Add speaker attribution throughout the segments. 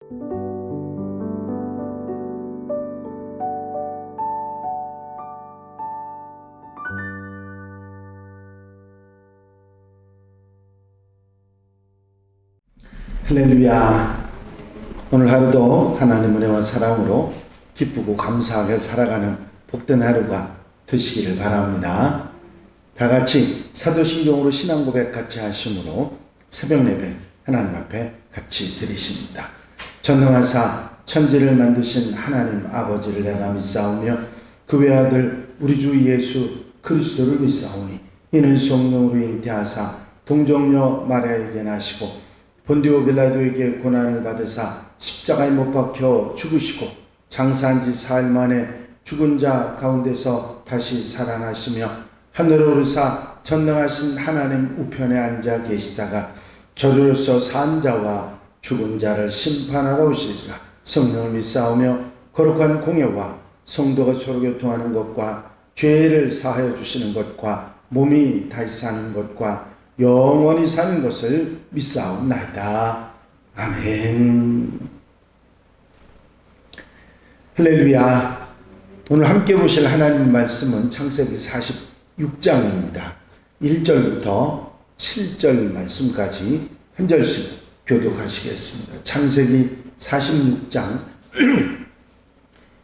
Speaker 1: 할렐루야. 오늘 하루도 하나님 은혜와 사랑으로 기쁘고 감사하게 살아가는 복된 하루가 되시기를 바랍니다. 다 같이 사도신경으로 신앙 고백 같이 하심으로 새벽 예배 하나님 앞에 같이 드리십니다. 전능하사 천지를 만드신 하나님 아버지를 내가 믿사오며 그 외아들 우리 주 예수 그리스도를 믿사오니 이는 성령으로 잉태하사 동정녀 마리아에게 나시고 본디오 빌라도에게 고난을 받으사 십자가에 못 박혀 죽으시고 장사한 지 사흘 만에 죽은 자 가운데서 다시 살아나시며 하늘에 오르사 전능하신 하나님 우편에 앉아 계시다가 저주로서 산 자와 죽은 자를 심판하러 오시리라. 성령을 믿사오며 거룩한 공예와 성도가 서로 교통하는 것과 죄를 사하여 주시는 것과 몸이 다시 사는 것과 영원히 사는 것을 믿사옵나이다. 아멘. 할렐루야. 오늘 함께 보실 하나님 말씀은 창세기 46장입니다. 1절부터 7절 말씀까지 한 절씩 교독하시겠습니다. 창세기 46장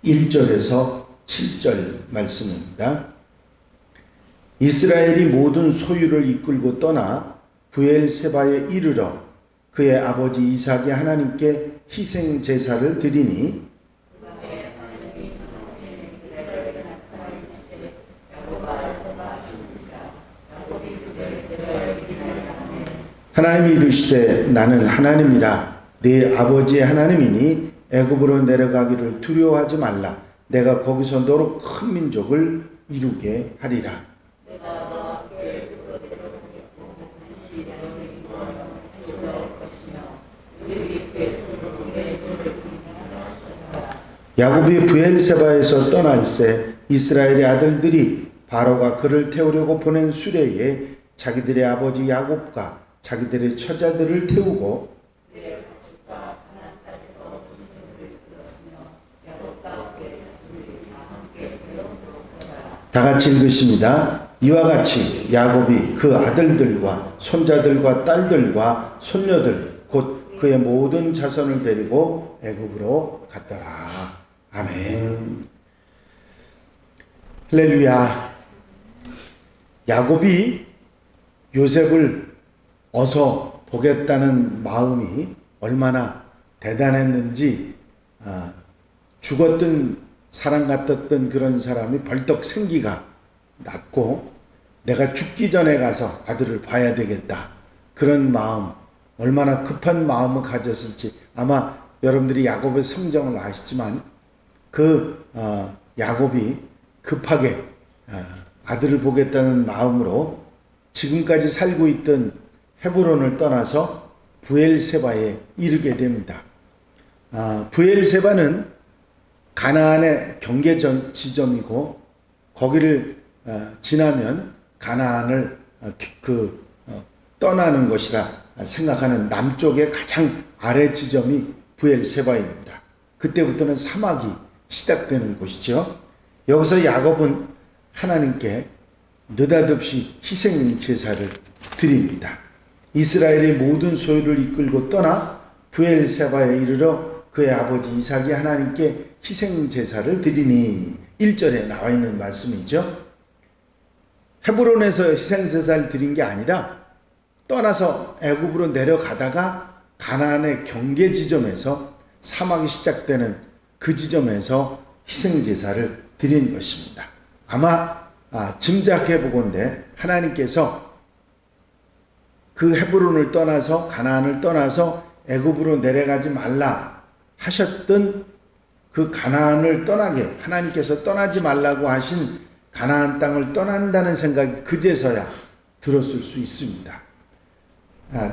Speaker 1: 1절에서 7절 말씀입니다. 이스라엘이 모든 소유를 이끌고 떠나 브엘세바에 이르러 그의 아버지 이삭이 하나님께 희생 제사를 드리니 하나님이 이르시되 나는 하나님이라 네 아버지의 하나님이니 애굽으로 내려가기를 두려워하지 말라. 내가 거기서 너로 큰 민족을 이루게 하리라. 야곱이 브엘세바에서 떠날새 이스라엘의 아들들이 바로가 그를 태우려고 보낸 수레에 자기들의 아버지 야곱과 자기들의 처자들을 태우고 다 같이 읽으십니다. 이와 같이 야곱이 그 아들들과 손자들과 딸들과 손녀들 곧 그의 모든 자손을 데리고 애굽으로 갔더라. 아멘. 할렐루야. 야곱이 요셉을 어서 보겠다는 마음이 얼마나 대단했는지 죽었던 사람 같았던 그런 사람이 벌떡 생기가 났고 내가 죽기 전에 가서 아들을 봐야 되겠다. 그런 마음, 얼마나 급한 마음을 가졌을지 아마 여러분들이 야곱의 성정을 아시지만 야곱이 급하게 아들을 보겠다는 마음으로 지금까지 살고 있던 헤브론을 떠나서 브엘세바에 이르게 됩니다. 브엘세바는 가나안의 경계 지점이고 거기를 지나면 가나안을 떠나는 것이라 생각하는 남쪽의 가장 아래 지점이 브엘세바입니다. 그때부터는 사막이 시작되는 곳이죠. 여기서 야곱은 하나님께 느닷없이 희생 제사를 드립니다. 이스라엘의 모든 소유를 이끌고 떠나 브엘세바에 이르러 그의 아버지 이삭이 하나님께 희생 제사를 드리니 1절에 나와 있는 말씀이죠. 헤브론에서 희생 제사를 드린 게 아니라 떠나서 애굽으로 내려가다가 가나안의 경계 지점에서 사막이 시작되는 그 지점에서 희생 제사를 드린 것입니다. 아마 짐작해 보건대 하나님께서 그 헤브론을 떠나서 가나안을 떠나서 애굽으로 내려가지 말라 하셨던 그 가나안을 떠나게 하나님께서 떠나지 말라고 하신 가나안 땅을 떠난다는 생각이 그제서야 들었을 수 있습니다.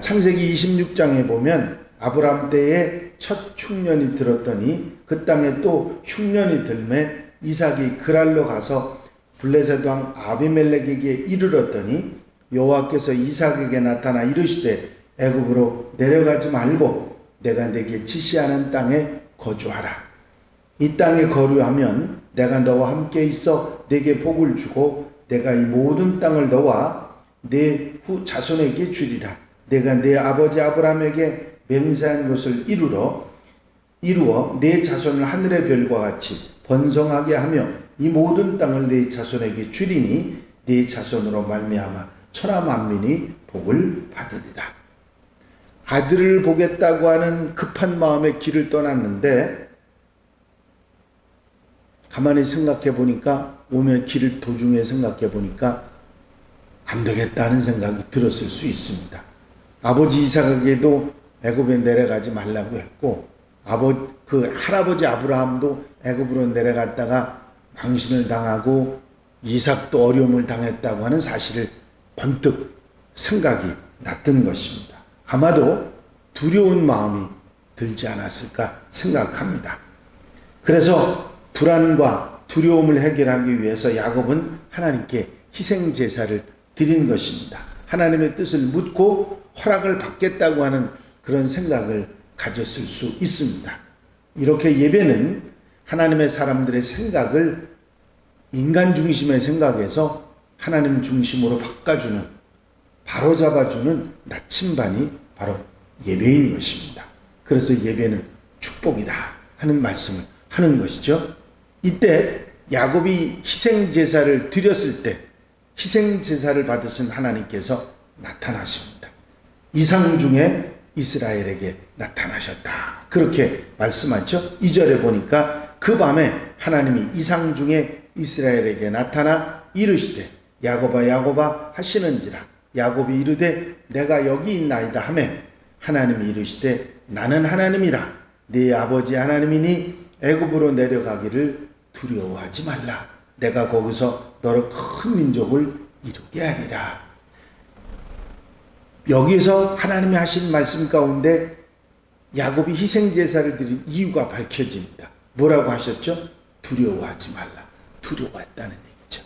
Speaker 1: 창세기 26장에 보면 아브람 때에 첫 흉년이 들었더니 그 땅에 또 흉년이 들매 이삭이 그랄로 가서 블레셋 왕 아비멜렉에게 이르렀더니 여호와께서 이삭에게 나타나 이르시되 애굽으로 내려가지 말고 내가 내게 지시하는 땅에 거주하라. 이 땅에 거류하면 내가 너와 함께 있어 내게 복을 주고 내가 이 모든 땅을 너와 내 후 자손에게 주리라. 내가 내 아버지 아브라함에게 맹세한 것을 이루어 내 자손을 하늘의 별과 같이 번성하게 하며 이 모든 땅을 내 자손에게 주리니 네 자손으로 말미암아 천하 만민이 복을 받으리라. 아들을 보겠다고 하는 급한 마음에 길을 떠났는데 가만히 생각해 보니까 오며 길을 도중에 생각해 보니까 안 되겠다는 생각이 들었을 수 있습니다. 아버지 이삭에게도 애굽에 내려가지 말라고 했고 할아버지 아브라함도 애굽으로 내려갔다가 망신을 당하고 이삭도 어려움을 당했다고 하는 사실을 번뜩 생각이 났던 것입니다. 아마도 두려운 마음이 들지 않았을까 생각합니다. 그래서 불안과 두려움을 해결하기 위해서 야곱은 하나님께 희생 제사를 드린 것입니다. 하나님의 뜻을 묻고 허락을 받겠다고 하는 그런 생각을 가졌을 수 있습니다. 이렇게 예배는 하나님의 사람들의 생각을 인간 중심의 생각에서 하나님 중심으로 바꿔주는, 바로잡아주는 나침반이 바로 예배인 것입니다. 그래서 예배는 축복이다 하는 말씀을 하는 것이죠. 이때 야곱이 희생제사를 드렸을 때 희생제사를 받으신 하나님께서 나타나십니다. 이상 중에 이스라엘에게 나타나셨다. 그렇게 말씀하죠. 2절에 보니까 그 밤에 하나님이 이상 중에 이스라엘에게 나타나 이르시되 야곱아 야곱아 하시는지라. 야곱이 이르되 내가 여기 있나이다 하며 하나님이 이르시되 나는 하나님이라 네 아버지 하나님이니 애굽으로 내려가기를 두려워하지 말라. 내가 거기서 너를 큰 민족을 이루게 하리라. 여기서 하나님이 하신 말씀 가운데 야곱이 희생제사를 드린 이유가 밝혀집니다. 뭐라고 하셨죠? 두려워하지 말라. 두려워했다는 얘기죠.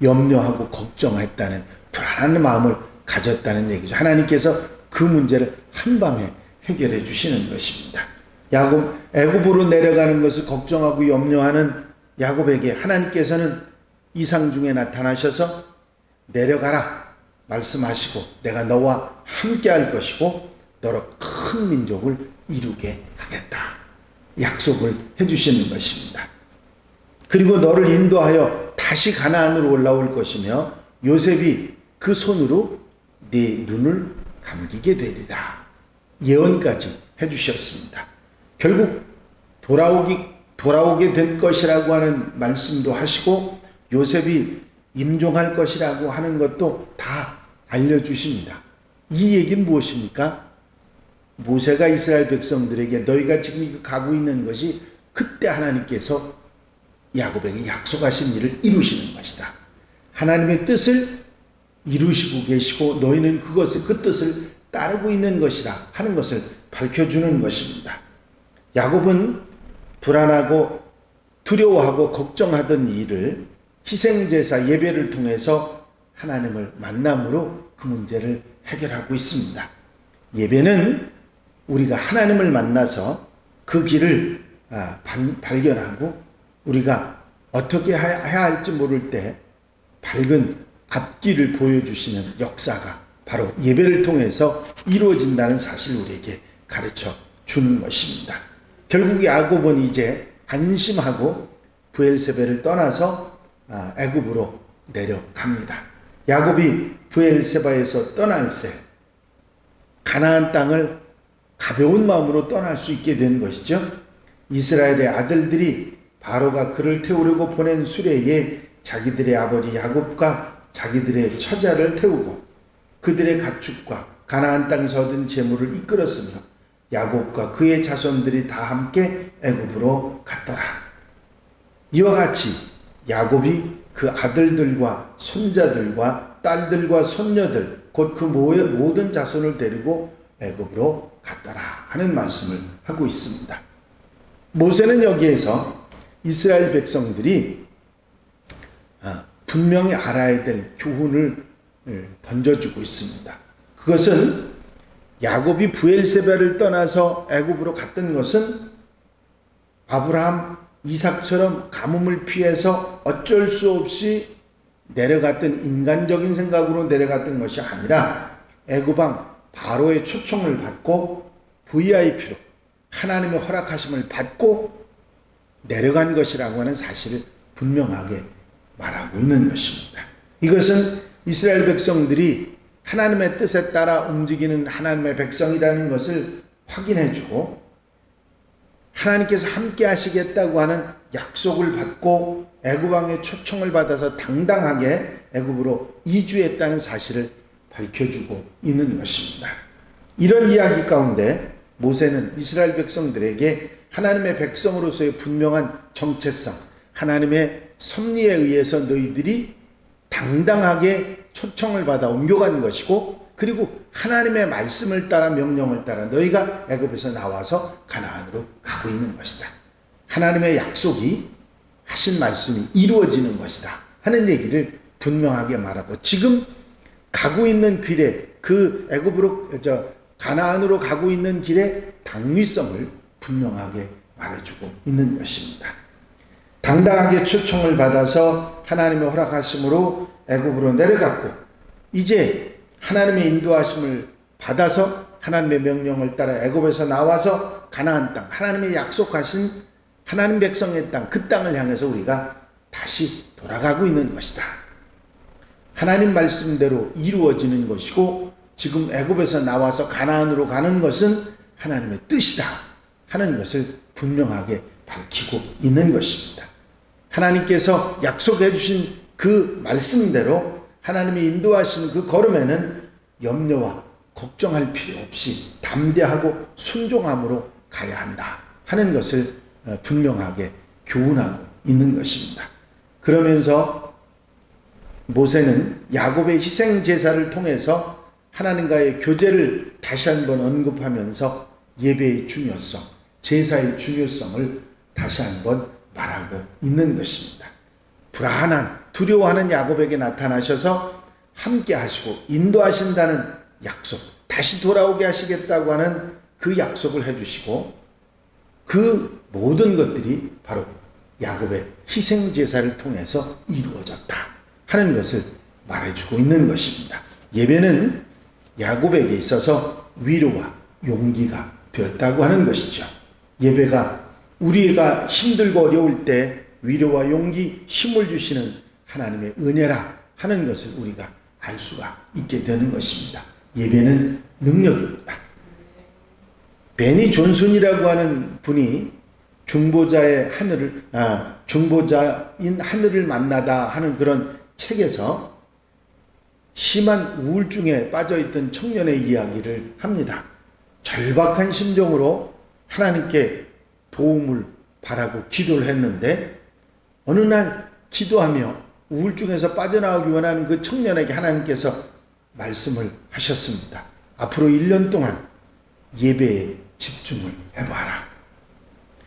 Speaker 1: 염려하고 걱정했다는 불안한 마음을 가졌다는 얘기죠. 하나님께서 그 문제를 한밤에 해결해 주시는 것입니다. 야곱, 애굽으로 내려가는 것을 걱정하고 염려하는 야곱에게 하나님께서는 이상 중에 나타나셔서 내려가라 말씀하시고 내가 너와 함께 할 것이고 너로 큰 민족을 이루게 하겠다 약속을 해주시는 것입니다. 그리고 너를 인도하여 다시 가나안으로 올라올 것이며 요셉이 그 손으로 네 눈을 감기게 되리라 예언까지 해주셨습니다. 결국 돌아오게 될 것이라고 하는 말씀도 하시고 요셉이 임종할 것이라고 하는 것도 다 알려주십니다. 이 얘기는 무엇입니까? 모세가 이스라엘 백성들에게 너희가 지금 가고 있는 것이 그때 하나님께서 야곱에게 약속하신 일을 이루시는 것이다. 하나님의 뜻을 이루시고 계시고 너희는 그 뜻을 따르고 있는 것이다 하는 것을 밝혀주는 것입니다. 야곱은 불안하고 두려워하고 걱정하던 일을 희생제사 예배를 통해서 하나님을 만남으로 그 문제를 해결하고 있습니다. 예배는 우리가 하나님을 만나서 그 길을 발견하고 우리가 어떻게 해야 할지 모를 때 밝은 앞길을 보여주시는 역사가 바로 예배를 통해서 이루어진다는 사실을 우리에게 가르쳐 주는 것입니다. 결국 야곱은 이제 안심하고 브엘세바를 떠나서 애굽으로 내려갑니다. 야곱이 브엘세바에서 떠날새 가나안 땅을 가벼운 마음으로 떠날 수 있게 된 것이죠. 이스라엘의 아들들이 바로가 그를 태우려고 보낸 수레에 자기들의 아버지 야곱과 자기들의 처자를 태우고 그들의 가축과 가나안 땅에서 얻은 재물을 이끌었으며 야곱과 그의 자손들이 다 함께 애굽으로 갔더라. 이와 같이 야곱이 그 아들들과 손자들과 딸들과 손녀들 곧 그 모든 자손을 데리고 애굽으로 갔더라 하는 말씀을 하고 있습니다. 모세는 여기에서 이스라엘 백성들이 분명히 알아야 될 교훈을 던져주고 있습니다. 그것은 야곱이 브엘세바를 떠나서 애굽으로 갔던 것은 아브라함, 이삭처럼 가뭄을 피해서 어쩔 수 없이 내려갔던 인간적인 생각으로 내려갔던 것이 아니라 애굽왕 바로의 초청을 받고 VIP로 하나님의 허락하심을 받고 내려간 것이라고 하는 사실을 분명하게 말하고 있는 것입니다. 이것은 이스라엘 백성들이 하나님의 뜻에 따라 움직이는 하나님의 백성이라는 것을 확인해주고 하나님께서 함께 하시겠다고 하는 약속을 받고 애굽 왕의 초청을 받아서 당당하게 애굽으로 이주했다는 사실을 밝혀주고 있는 것입니다. 이런 이야기 가운데 모세는 이스라엘 백성들에게 하나님의 백성으로서의 분명한 정체성, 하나님의 섭리에 의해서 너희들이 당당하게 초청을 받아 옮겨간 것이고, 그리고 하나님의 말씀을 따라 명령을 따라 너희가 애굽에서 나와서 가나안으로 가고 있는 것이다. 하나님의 약속이 하신 말씀이 이루어지는 것이다 하는 얘기를 분명하게 말하고, 지금 가고 있는 길에 그 애굽으로 가나안으로 가고 있는 길의 당위성을 분명하게 말해주고 있는 것입니다. 당당하게 초청을 받아서 하나님의 허락하심으로 애굽으로 내려갔고, 이제 하나님의 인도하심을 받아서 하나님의 명령을 따라 애굽에서 나와서 가나안 땅, 하나님의 약속하신 하나님 백성의 땅, 그 땅을 향해서 우리가 다시 돌아가고 있는 것이다. 하나님 말씀대로 이루어지는 것이고, 지금 애굽에서 나와서 가나안으로 가는 것은 하나님의 뜻이다 하는 것을 분명하게 밝히고 있는 것입니다. 하나님께서 약속해 주신 그 말씀대로 하나님이 인도하신 그 걸음에는 염려와 걱정할 필요 없이 담대하고 순종함으로 가야 한다 하는 것을 분명하게 교훈하고 있는 것입니다. 그러면서 모세는 야곱의 희생 제사를 통해서 하나님과의 교제를 다시 한번 언급하면서 예배의 중요성, 제사의 중요성을 다시 한번 말하고 있는 것입니다. 불안한, 두려워하는 야곱에게 나타나셔서 함께 하시고 인도하신다는 약속, 다시 돌아오게 하시겠다고 하는 그 약속을 해주시고, 그 모든 것들이 바로 야곱의 희생 제사를 통해서 이루어졌다 하는 것을 말해주고 있는 것입니다. 예배는 야곱에게 있어서 위로와 용기가 되었다고 하는 것이죠. 예배가 우리가 힘들고 어려울 때 위로와 용기, 힘을 주시는 하나님의 은혜라 하는 것을 우리가 알 수가 있게 되는 것입니다. 예배는 능력입니다. 베니 존슨이라고 하는 분이 중보자인 하늘을 만나다 하는 그런 책에서 심한 우울증에 빠져있던 청년의 이야기를 합니다. 절박한 심정으로 하나님께 도움을 바라고 기도를 했는데, 어느 날 기도하며 우울증에서 빠져나오기 원하는 그 청년에게 하나님께서 말씀을 하셨습니다. 앞으로 1년 동안 예배에 집중을 해봐라.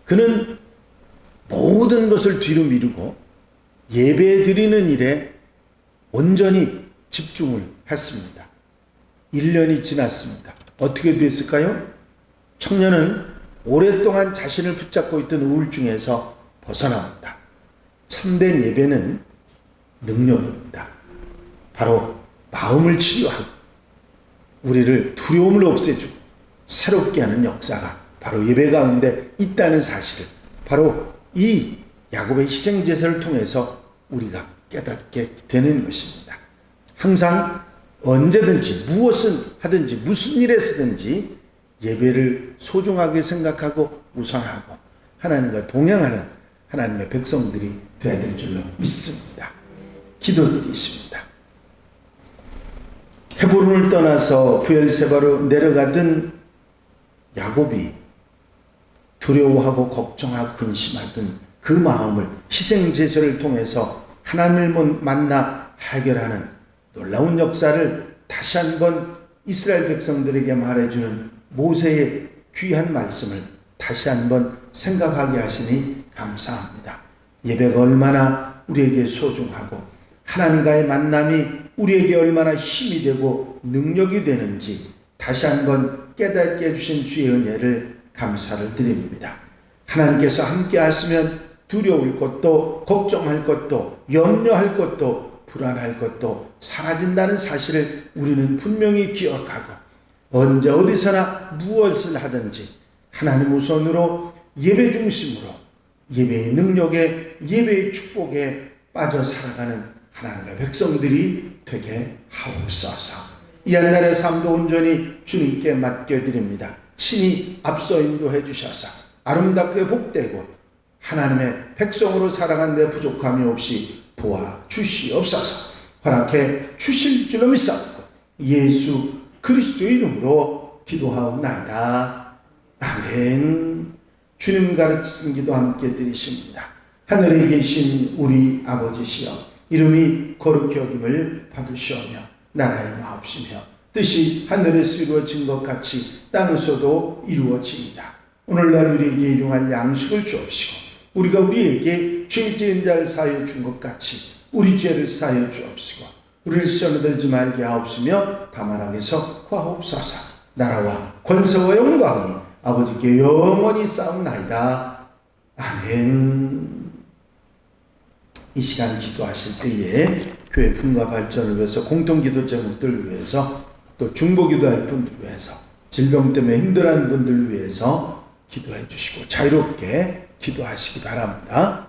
Speaker 1: 그는 모든 것을 뒤로 미루고 예배 드리는 일에 온전히 집중을 했습니다. 1년이 지났습니다. 어떻게 됐을까요? 청년은 오랫동안 자신을 붙잡고 있던 우울증에서 벗어납니다. 참된 예배는 능력입니다. 바로 마음을 치유하고 우리를 두려움을 없애주고 새롭게 하는 역사가 바로 예배 가운데 있다는 사실을 바로 이 야곱의 희생제사를 통해서 우리가 깨닫게 되는 것입니다. 항상 언제든지 무엇을 하든지 무슨 일에 쓰든지 예배를 소중하게 생각하고 우선하고 하나님과 동행하는 하나님의 백성들이 되어야 될 줄로 믿습니다. 기도드리십니다. 헤브론을 떠나서 브엘세바로 내려가던 야곱이 두려워하고 걱정하고 근심하던 그 마음을 희생제사를 통해서 하나님을 만나 해결하는 놀라운 역사를 다시 한번 이스라엘 백성들에게 말해주는 모세의 귀한 말씀을 다시 한번 생각하게 하시니 감사합니다. 예배가 얼마나 우리에게 소중하고 하나님과의 만남이 우리에게 얼마나 힘이 되고 능력이 되는지 다시 한번 깨닫게 해주신 주의 은혜를 감사를 드립니다. 하나님께서 함께 하시면 두려울 것도 걱정할 것도 염려할 것도 불안할 것도 사라진다는 사실을 우리는 분명히 기억하고 언제 어디서나 무엇을 하든지 하나님 우선으로 예배 중심으로 예배의 능력에 예배의 축복에 빠져 살아가는 하나님의 백성들이 되게 하옵소서. 이 한날의 삶도 온전히 주님께 맡겨드립니다. 친히 앞서 인도해 주셔서 아름답게 복되고 하나님의 백성으로 살아간 데 부족함이 없이 도와주시옵소서. 허락해 주실 줄로 믿사옵고 예수 그리스도의 이름으로 기도하옵나이다. 아멘. 주님 가르치신 기도 함께 드리십니다. 하늘에 계신 우리 아버지시여, 이름이 거룩히 여김을 받으시오며 나라의 마옵시며 뜻이 하늘에서 이루어진 것 같이 땅에서도 이루어지이다. 오늘날 우리에게 일용할 양식을 주옵시고 우리가 우리에게 죄 지은 자를 사하여 준 것 같이 우리 죄를 사하여 주옵시고 우리를 시험에 들지 말게 하옵시며 다만 악에서 구하옵소서. 나라와 권세와 영광이 아버지께 영원히 쌓옵나이다. 아멘. 이 시간 기도하실 때에 교회 품과 발전을 위해서, 공동기도 제목들을 위해서, 또 중보기도할 분들 위해서, 질병 때문에 힘들어하는 분들을 위해서 기도해 주시고 자유롭게 기도하시기 바랍니다.